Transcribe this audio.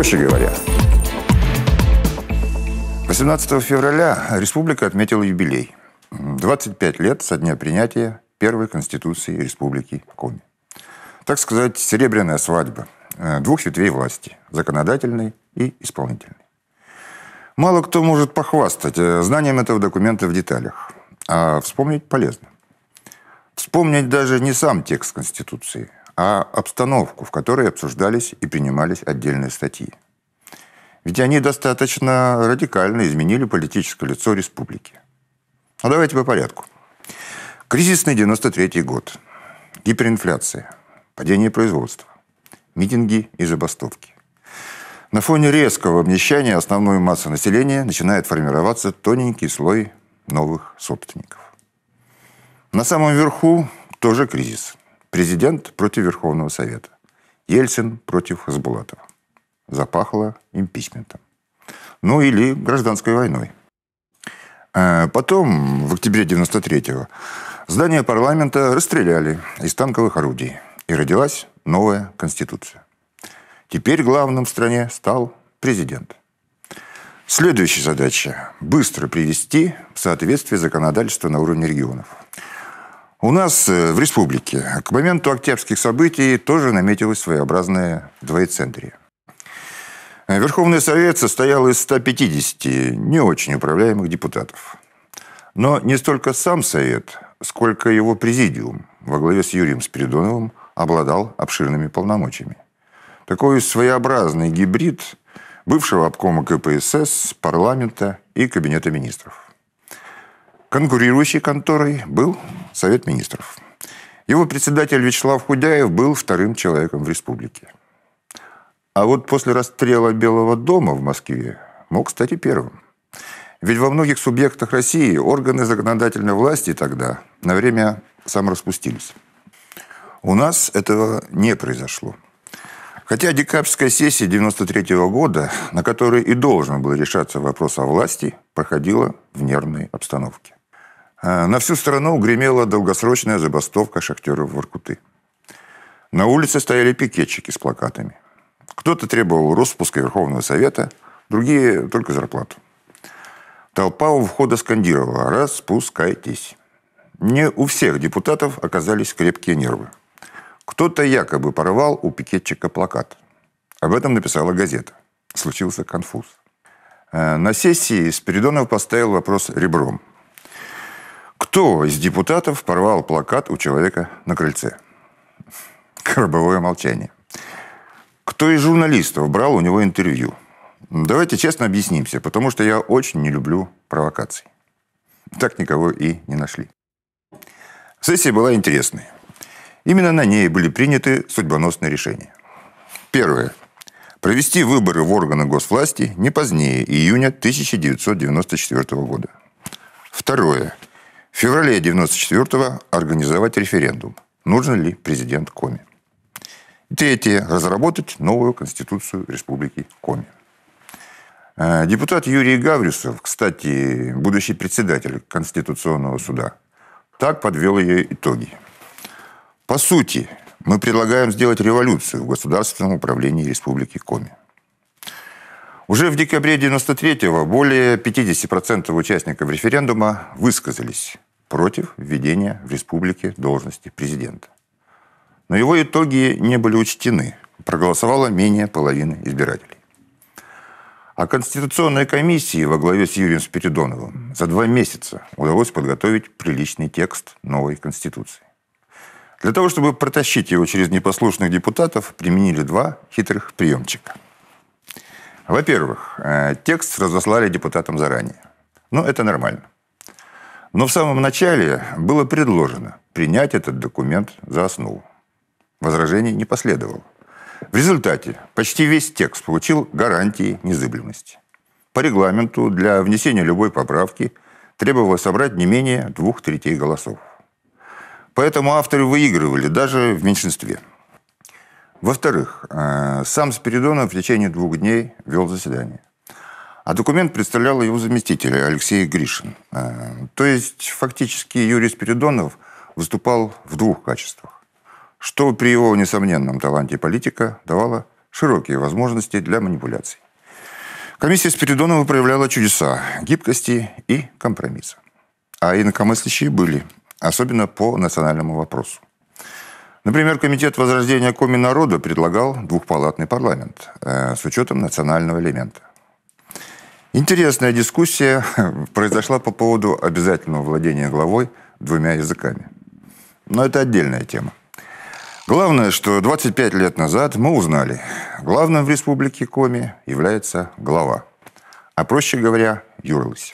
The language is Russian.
Проще говоря, 18 февраля республика отметила юбилей. 25 лет со дня принятия первой Конституции Республики Коми. Так сказать, серебряная свадьба двух ветвей власти – законодательной и исполнительной. Мало кто может похвастать знанием этого документа в деталях, а вспомнить полезно. Вспомнить даже не сам текст Конституции, а обстановку, в которой обсуждались и принимались отдельные статьи. Ведь они достаточно радикально изменили политическое лицо республики. Но давайте по порядку. Кризисный 93-й год. Гиперинфляция. Падение производства. Митинги и забастовки. На фоне резкого обнищания основной массы населения начинает формироваться тоненький слой новых собственников. На самом верху тоже кризис. Президент против Верховного Совета. Ельцин против Хасбулатова. Запахло импичментом. Ну или гражданской войной. Потом, в октябре 93-го, здание парламента расстреляли из танковых орудий. И родилась новая Конституция. Теперь главным в стране стал президент. Следующая задача – быстро привести в соответствие законодательство на уровне регионов. У нас в республике к моменту октябрьских событий тоже наметилось своеобразное двоецентрие. Верховный Совет состоял из 150 не очень управляемых депутатов. Но не столько сам Совет, сколько его президиум во главе с Юрием Спиридоновым обладал обширными полномочиями. Такой своеобразный гибрид бывшего обкома КПСС, парламента и Кабинета министров. Конкурирующей конторой был Совет министров. Его председатель Вячеслав Худяев был вторым человеком в республике. А вот после расстрела Белого дома в Москве мог стать и первым. Ведь во многих субъектах России органы законодательной власти тогда на время самораспустились. У нас этого не произошло. Хотя декабрьская сессия 93-го года, на которой и должен был решаться вопрос о власти, проходила в нервной обстановке. На всю страну гремела долгосрочная забастовка шахтеров Воркуты. На улице стояли пикетчики с плакатами. Кто-то требовал распуска Верховного Совета, другие только зарплату. Толпа у входа скандировала «Распускайтесь». Не у всех депутатов оказались крепкие нервы. Кто-то якобы порвал у пикетчика плакат. Об этом написала газета. Случился конфуз. На сессии Спиридонов поставил вопрос ребром. Кто из депутатов порвал плакат у человека на крыльце? Гробовое молчание. Кто из журналистов брал у него интервью? Давайте честно объяснимся, потому что я очень не люблю провокаций. Так никого и не нашли. Сессия была интересной. Именно на ней были приняты судьбоносные решения. Первое. Провести выборы в органы госвласти не позднее июня 1994 года. Второе. В феврале 1994 организовать референдум. Нужен ли президент Коми? Третье. Разработать новую Конституцию Республики Коми. Депутат Юрий Гаврюсов, кстати, будущий председатель Конституционного суда, так подвел ее итоги. По сути, мы предлагаем сделать революцию в государственном управлении Республики Коми. Уже в декабре 1993-го более 50% участников референдума высказались против введения в республике должности президента. Но его итоги не были учтены. Проголосовало менее половины избирателей. А Конституционной комиссии во главе с Юрием Спиридоновым за 2 месяца удалось подготовить приличный текст новой Конституции. Для того, чтобы протащить его через непослушных депутатов, применили 2 хитрых приемчика. Во-первых, текст разослали депутатам заранее. Ну, это нормально. Но в самом начале было предложено принять этот документ за основу. Возражений не последовало. В результате почти весь текст получил гарантии незыблемости. По регламенту для внесения любой поправки требовалось собрать не менее 2/3 голосов. Поэтому авторы выигрывали даже в меньшинстве. Во-вторых, сам Спиридонов в течение 2 дней вел заседание. А документ представлял его заместитель Алексей Гришин. То есть, фактически, Юрий Спиридонов выступал в 2 качествах. Что при его несомненном таланте политика давало широкие возможности для манипуляций. Комиссия Спиридонова проявляла чудеса гибкости и компромисса. А инакомыслящие были, особенно по национальному вопросу. Например, Комитет возрождения Коми-народа предлагал двухпалатный парламент с учетом национального элемента. Интересная дискуссия произошла по поводу обязательного владения главой двумя языками. Но это отдельная тема. Главное, что 25 лет назад мы узнали, главным в республике Коми является глава, а проще говоря, юрлысь.